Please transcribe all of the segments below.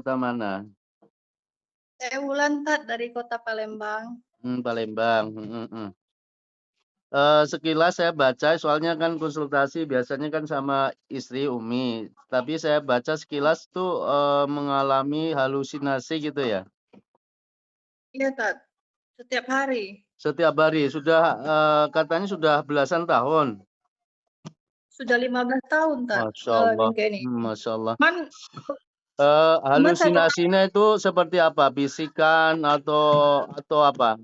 Kota mana? Saya Wulan Tat dari kota Palembang. Palembang, sekilas saya baca soalnya kan konsultasi biasanya kan sama istri Umi, tapi saya baca sekilas tuh, mengalami halusinasi gitu ya? Iya Tat, setiap hari. Setiap hari, sudah, katanya sudah belasan tahun? Sudah 15 tahun Tat Masya Allah, ngalamin kayak ini. Masya Allah. Cuman, saya Halusinasinya itu seperti apa? Bisikan atau apa?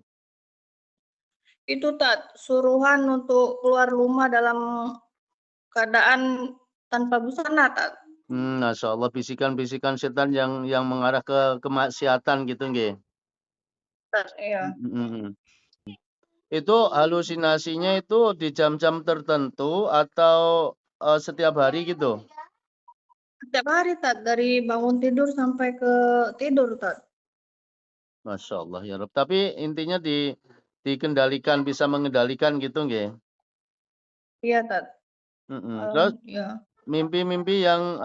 itu Tat, suruhan untuk keluar rumah dalam keadaan tanpa busana Tat. Masya Allah, bisikan-bisikan setan yang mengarah ke kemaksiatan gitu nggih? Tat, iya. Mhm. Itu halusinasinya itu di jam-jam tertentu atau, setiap hari gitu? Setiap hari Tat, dari bangun tidur sampai ke tidur Tat. Masya Allah ya Rabb. Tapi intinya dikendalikan, bisa mengendalikan gitu nggih? Iya Tat. Terus Ya. mimpi-mimpi yang,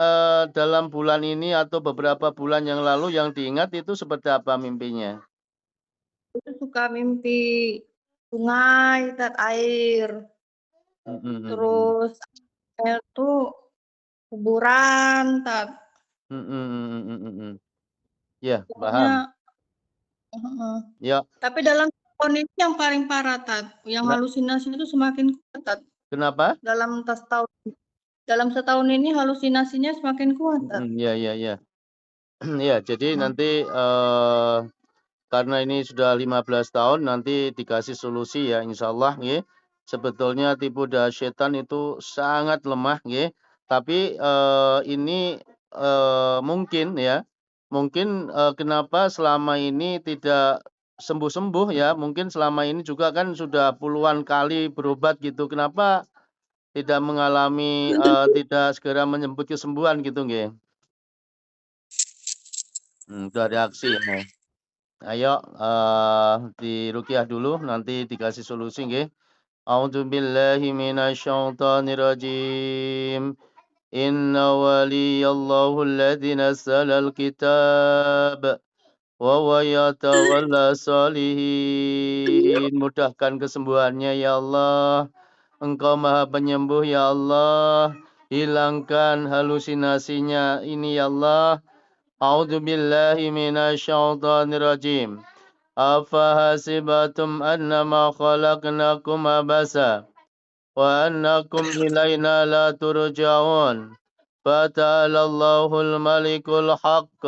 dalam bulan ini atau beberapa bulan yang lalu yang diingat itu seperti apa mimpinya? Itu suka mimpi sungai, Tat, air. Mhm. Terus saya tuh kuburan, Tat. Mhm. Ya, Pokoknya, paham. heeh. Ya, Tapi dalam kondisi yang paling parah, Tat, yang kena halusinasi itu semakin kuat, Tat. kenapa? Dalam setahun ini halusinasinya semakin kuat, Tat. Ya. Iya, jadi Heeh. nanti, karena ini sudah 15 tahun nanti dikasih solusi ya insyaallah nggih. Sebetulnya tipu daya setan itu sangat lemah nggih, tapi, ini, mungkin ya, mungkin, kenapa selama ini tidak sembuh-sembuh ya, mungkin selama ini juga kan sudah puluhan kali berobat gitu, kenapa tidak mengalami, tidak segera menyebut kesembuhan gitu nggih? Udah reaksi ya. Ayo, diruqyah dulu nanti dikasih solusi nggih. A'udzubillahi minasyaitonirrajim. Inna waliyallahu alladzi nazzalal kitab wa huwa yatawalla sholihin. Mudahkan kesembuhannya ya Allah. Engkau Maha Penyembuh ya Allah. Hilangkan halusinasinya ini ya Allah. A'udzubillahi minasyaitonirrajim. أفحسبتم أنما خلقناكم عبثا وأنكم إلينا لا ترجعون فتعالى الله الملك الحق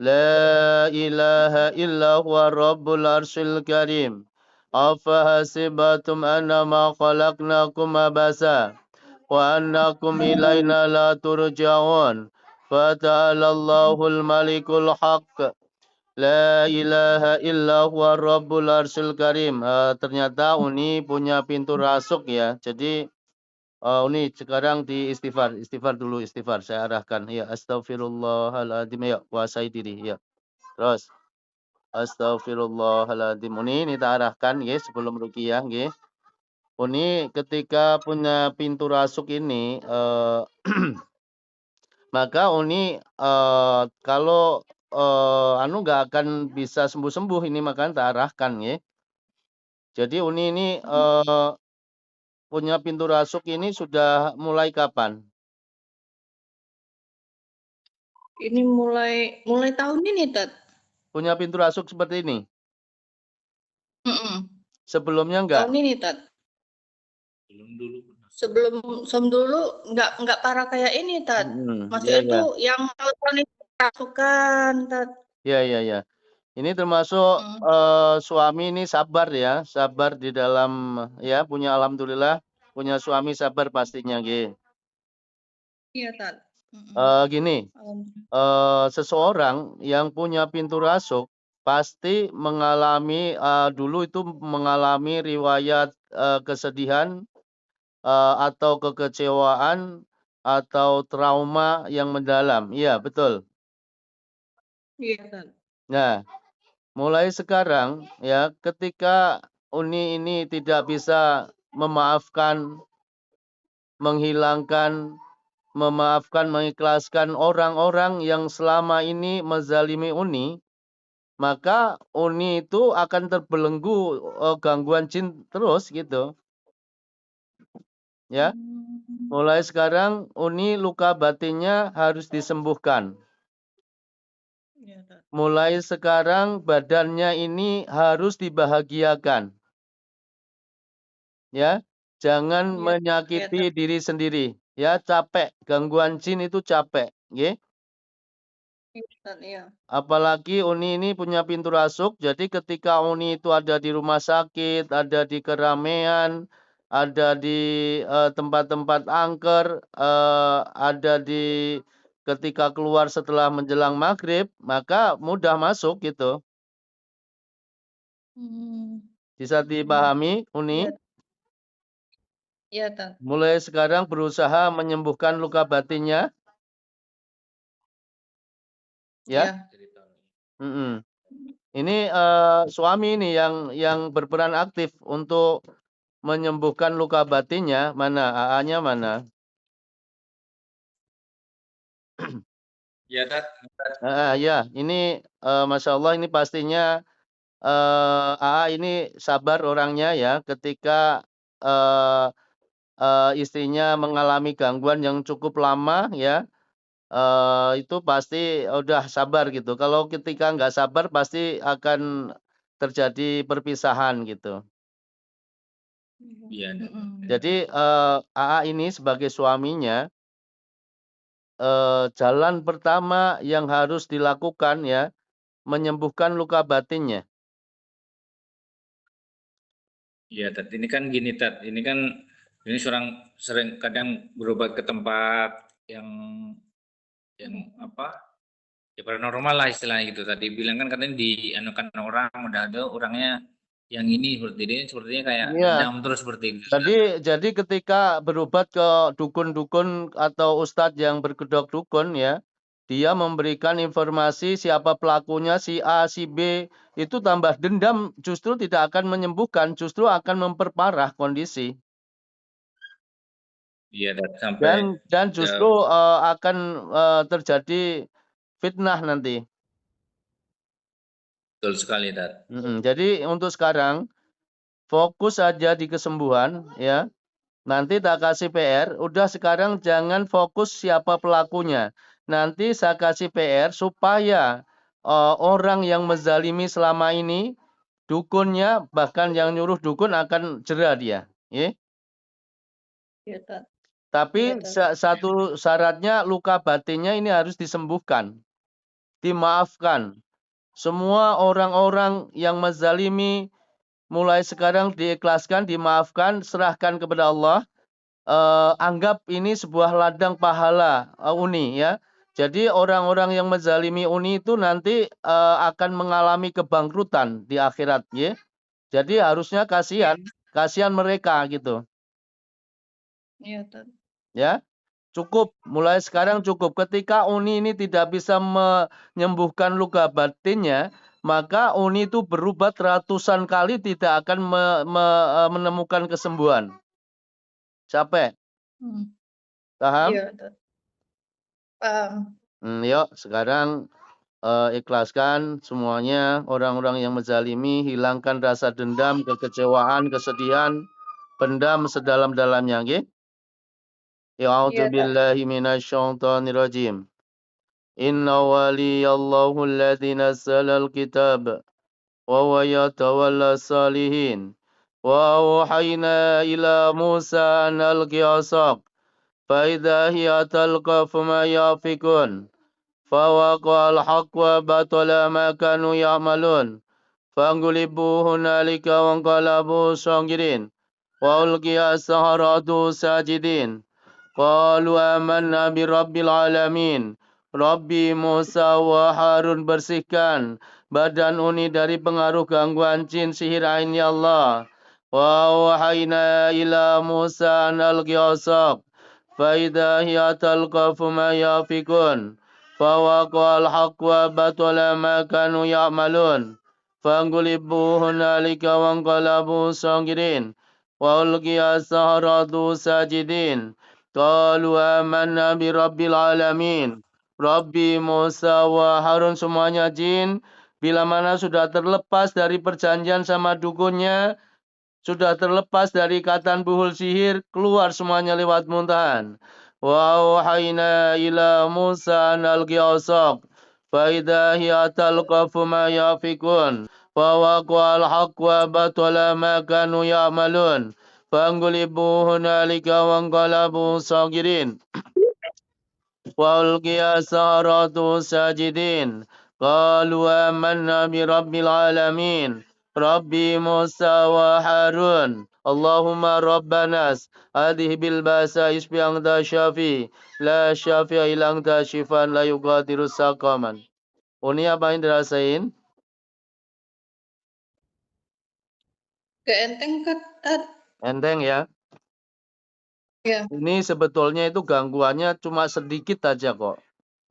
لا إله إلا هو رب العرش الكريم أفحسبتم أنما خلقناكم عبثا وأنكم إلينا لا ترجعون فتعالى الله الملك الحق La ilaha illa huwa rabbul arsyil karim. Ternyata Uni punya pintu rasuk ya. Jadi Uni sekarang di istighfar. Istighfar dulu, istighfar. Saya arahkan. Ya, astaghfirullahaladzim. Ya, kuasai diri. Ya. Terus. Astaghfirullahaladzim. Uni ini kita arahkan ya sebelum ruqyah nggih. Uni ketika punya pintu rasuk ini maka Uni, kalau, nggak akan bisa sembuh-sembuh ini makanya tak arahkan nggih. Jadi Uni ini, punya pintu rasuk ini sudah mulai kapan? Ini mulai tahun ini, Tat. Punya pintu rasuk seperti ini? Mhm. Sebelumnya enggak? Tahun ini, Tat. Sebelum dulu nggak parah kayak ini, Tat. Iya Maksudnya iya. itu yang tahun ini kerasukan, Tat. Iya. Ini termasuk, Mhm. suami ini sabar ya, sabar di dalam ya, punya alhamdulillah punya suami sabar pastinya nggih. Iya, Tat. Mhm. Gini, Alhamdulillah. seseorang yang punya pintu rasuk pasti mengalami, dulu itu mengalami riwayat, kesedihan, atau kekecewaan, atau trauma yang mendalam. Iya, betul. Iya, Tat. Nah, mulai sekarang ya, ketika Uni ini tidak bisa memaafkan, menghilangkan, memaafkan, mengikhlaskan orang-orang yang selama ini menzalimi Uni, maka Uni itu akan terbelenggu gangguan jin terus gitu. Ya. Mulai sekarang Uni luka batinnya harus disembuhkan. Ya, Tat. Mulai sekarang badannya ini harus dibahagiakan. Ya. Jangan Ya, menyakiti Tat. diri sendiri. Ya, capek. Gangguan jin itu capek, nggih. Iya, Tat, iya. Apalagi Uni ini punya pintu rasuk, jadi ketika Uni itu ada di rumah sakit, ada di keramaian, ada di tempat-tempat angker, ada di ketika keluar setelah menjelang maghrib, maka mudah masuk gitu. Bisa dipahami, Uni? Iya, iya, Tat. Mulai sekarang berusaha menyembuhkan luka batinnya, ya. Iya. Mm-mm. Ini suami ini yang berperan aktif untuk menyembuhkan luka batinnya. Mana AA-nya mana? Ya, Tat. Ya, ini Masya Allah ini pastinya AA ini sabar orangnya ya ketika eh, istrinya mengalami gangguan yang cukup lama ya. Itu pasti udah sabar gitu. Kalau ketika nggak sabar pasti akan terjadi perpisahan gitu. Iya, Tat. Jadi AA ini sebagai suaminya jalan pertama yang harus dilakukan ya menyembuhkan luka batinnya. Iya, Tat. Ini kan gini, Tat. Ini kan ini seorang sering kadang berobat ke tempat yang apa? Ya paranormal lah istilahnya gitu. Tadi bilang kan katanya dianukan orang udah ada orangnya yang ini seperti ini sepertinya kayak Iya. dendam terus seperti itu. Jadi ketika berobat ke dukun-dukun atau ustadz yang berkedok dukun ya, dia memberikan informasi siapa pelakunya si A, si B, itu tambah dendam justru tidak akan menyembuhkan, justru akan memperparah kondisi. Iya, Tat. Sampai Dan justru akan terjadi fitnah nanti. betul sekali, Tat. Jadi untuk sekarang fokus saja di kesembuhan ya. Nanti tak kasih PR, udah sekarang jangan fokus siapa pelakunya. Nanti saya kasih PR supaya orang yang menzalimi selama ini, dukunnya bahkan yang nyuruh dukun akan jera dia. Ya. Iya, Tat. Tapi satu syaratnya luka batinnya ini harus disembuhkan, dimaafkan. Semua orang-orang yang menzalimi mulai sekarang diikhlaskan, dimaafkan, serahkan kepada Allah. Anggap ini sebuah ladang pahala Uni ya. Jadi orang-orang yang menzalimi Uni itu nanti akan mengalami kebangkrutan di akhirat ya. Jadi harusnya kasihan mereka gitu. Iya, Tat. Ya. Cukup, mulai sekarang cukup. Ketika Uni ini tidak bisa menyembuhkan luka batinnya, maka Uni itu berobat ratusan kali tidak akan menemukan kesembuhan. Capek. Paham? Iya, Tat. Paham. Yuk, sekarang ikhlaskan semuanya orang-orang yang menzalimi, hilangkan rasa dendam, kekecewaan, kesedihan, pendam sedalam-dalamnya, nggih. Ya, a'udzubillahi minasyaitonirrajim. Inna waliyallahu alladzi nazzalal kitab wa huwa yatawalla salihin. Wa awhayna ila Musa an alqi 'asak fa idza hiya talqafu ma yafikun. فوقع الحق وبطل ما كانوا يعملون فانقلبوا هنالك وانقلبوا صاغرين وألقي السحرة ساجدين قالوا آمنا برب العالمين Rabbi Musa wa Harun, bersihkan badan Uni dari pengaruh gangguan jin sihir ain ya Allah. Wa wahayna ila Musa an alqi 'asak fa idza hiya talqafu ma yafikun. فوقع الحق وبطل ما كانوا يعملون فانقلبوا هنالك وانقلبوا صاغرين وألقي السحرة ساجدين Qalu amanna bi rabbil alamin. Rabbi Musa wa Harun semuanya jin. Bila mana sudah terlepas dari perjanjian sama dukunnya, sudah terlepas dari ikatan buhul sihir, keluar semuanya lewat muntahan. Wa auhayna ila Musa an alqi asaq. Fa idza hiya talqafu ma yafikun. Fa waqa'al haqq wa batala ma kanu ya'malun. Fangulibu hunalika wanqalabu sagirin. Wa ulqiya saratu sajidin. Qalu amanna bi rabbil alamin. Rabbi Musa wa Harun. Allahumma rabbanas. Adih bil basa isbi anta syafi. La syafi illa anta syifan la yugadiru saqaman. Ini apa yang dirasain? Keenteng kan? Enteng ya? Ya. Ini sebetulnya itu gangguannya cuma sedikit aja kok.